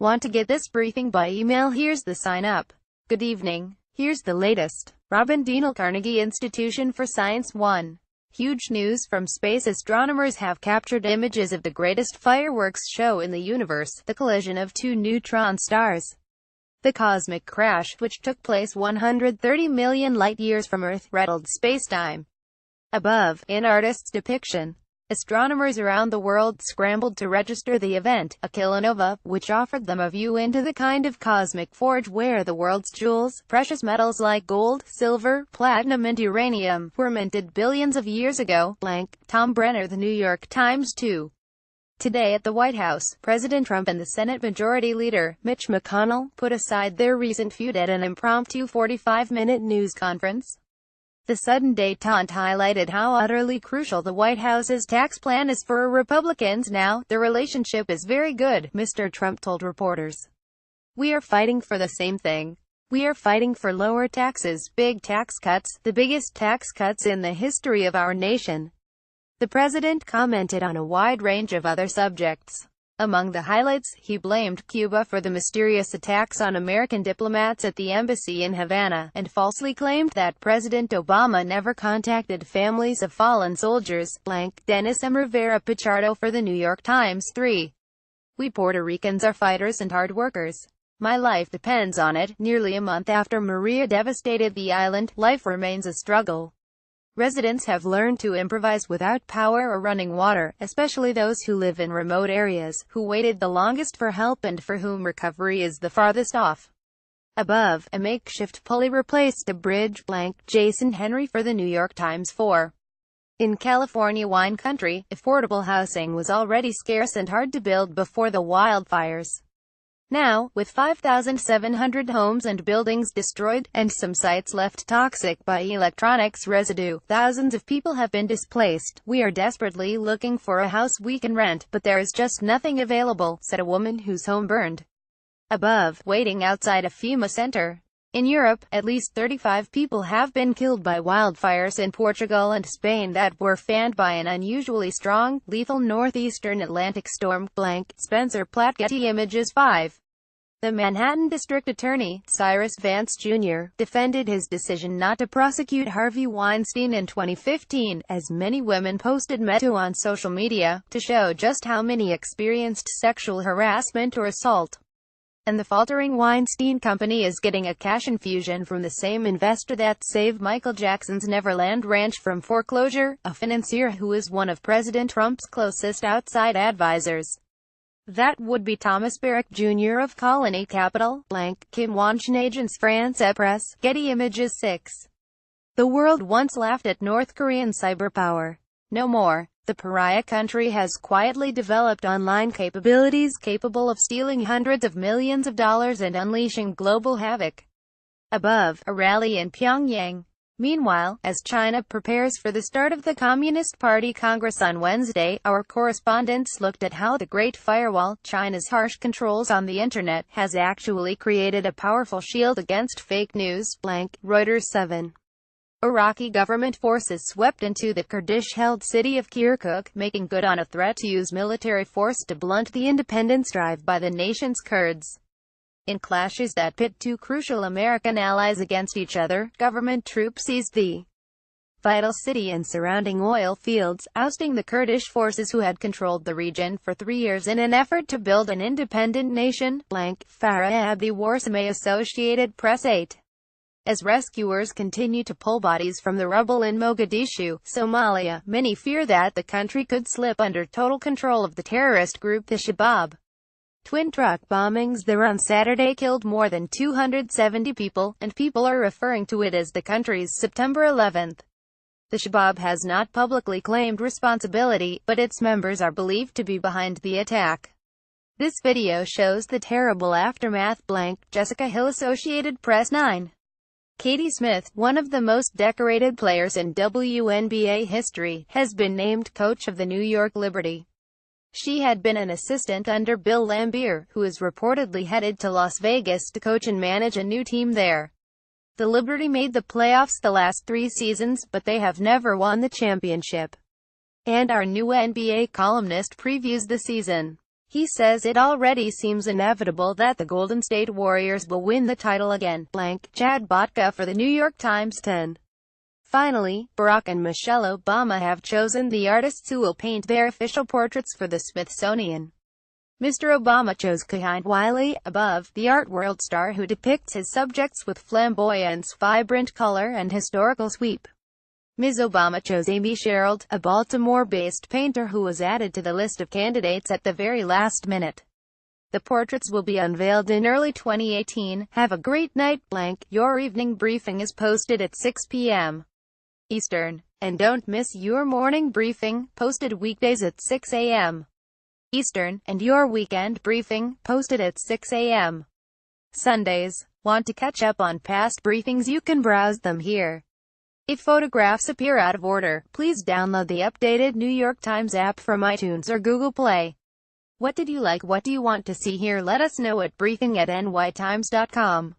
Want to get this briefing by email? Here's the sign up. Good evening. Here's the latest. Robin Dienel, Carnegie Institution for Science 1. Huge news from space. Astronomers have captured images of the greatest fireworks show in the universe, the collision of two neutron stars. The cosmic crash, which took place 130 million light-years from Earth, rattled spacetime. Above, in artist's depiction, astronomers around the world scrambled to register the event, a kilonova, which offered them a view into the kind of cosmic forge where the world's jewels, precious metals like gold, silver, platinum and uranium, were minted billions of years ago. Tom Brenner, The New York Times. 2. Today at the White House, President Trump and the Senate Majority Leader, Mitch McConnell, put aside their recent feud at an impromptu 45-minute news conference. The sudden détente highlighted how utterly crucial the White House's tax plan is for Republicans now. The relationship is very good, Mr. Trump told reporters. We are fighting for the same thing. We are fighting for lower taxes, big tax cuts, the biggest tax cuts in the history of our nation. The president commented on a wide range of other subjects. Among the highlights, he blamed Cuba for the mysterious attacks on American diplomats at the embassy in Havana, and falsely claimed that President Obama never contacted families of fallen soldiers. Dennis M. Rivera Pichardo for The New York Times. 3. We Puerto Ricans are fighters and hard workers. My life depends on it. Nearly a month after Maria devastated the island, life remains a struggle. Residents have learned to improvise without power or running water, especially those who live in remote areas, who waited the longest for help and for whom recovery is the farthest off. Above, a makeshift pulley replaced a bridge. Jason Henry for The New York Times. 4. In California wine country, affordable housing was already scarce and hard to build before the wildfires. Now, with 5,700 homes and buildings destroyed, and some sites left toxic by electronics residue, thousands of people have been displaced. We are desperately looking for a house we can rent, but there is just nothing available, said a woman whose home burned. Above, waiting outside a FEMA center. In Europe, at least 35 people have been killed by wildfires in Portugal and Spain that were fanned by an unusually strong, lethal northeastern Atlantic storm. Spencer Platt, Getty Images. 5. The Manhattan District Attorney, Cyrus Vance Jr., defended his decision not to prosecute Harvey Weinstein in 2015, as many women posted meta on social media, to show just how many experienced sexual harassment or assault. And the faltering Weinstein Company is getting a cash infusion from the same investor that saved Michael Jackson's Neverland Ranch from foreclosure, a financier who is one of President Trump's closest outside advisors. That would be Thomas Barrack Jr. of Colony Capital. Kim Wanchin, Agence France-Presse, Getty Images. 6. The world once laughed at North Korean cyberpower. No more. The pariah country has quietly developed online capabilities capable of stealing hundreds of millions of dollars and unleashing global havoc. Above, a rally in Pyongyang. Meanwhile, as China prepares for the start of the Communist Party Congress on Wednesday, our correspondents looked at how the Great Firewall, China's harsh controls on the internet, has actually created a powerful shield against fake news. Reuters. 7. Iraqi government forces swept into the Kurdish-held city of Kirkuk, making good on a threat to use military force to blunt the independence drive by the nation's Kurds. In clashes that pit two crucial American allies against each other, government troops seized the vital city and surrounding oil fields, ousting the Kurdish forces who had controlled the region for 3 years in an effort to build an independent nation. Farah Abdi Warsame, Associated Press. 8. As rescuers continue to pull bodies from the rubble in Mogadishu, Somalia, many fear that the country could slip under total control of the terrorist group the Shabab. Twin truck bombings there on Saturday killed more than 270 people, and people are referring to it as the country's September 11th. The Shabab has not publicly claimed responsibility, but its members are believed to be behind the attack. This video shows the terrible aftermath. Jessica Hill, Associated Press. 9. Katie Smith, one of the most decorated players in WNBA history, has been named coach of the New York Liberty. She had been an assistant under Bill Laimbeer, who is reportedly headed to Las Vegas to coach and manage a new team there. The Liberty made the playoffs the last 3 seasons, but they have never won the championship. And our new NBA columnist previews the season. He says it already seems inevitable that the Golden State Warriors will win the title again. Chad Botka for the New York Times 10. Finally, Barack and Michelle Obama have chosen the artists who will paint their official portraits for the Smithsonian. Mr. Obama chose Kehinde Wiley, above, the art world star who depicts his subjects with flamboyance, vibrant color, and historical sweep. Ms. Obama chose Amy Sherald, a Baltimore-based painter who was added to the list of candidates at the very last minute. The portraits will be unveiled in early 2018. Have a great night. Your evening briefing is posted at 6 p.m. Eastern. And don't miss your morning briefing, posted weekdays at 6 a.m. Eastern, and your weekend briefing, posted at 6 a.m. Sundays. Want to catch up on past briefings? You can browse them here. If photographs appear out of order, please download the updated New York Times app from iTunes or Google Play. What did you like? What do you want to see here? Let us know at briefing@nytimes.com.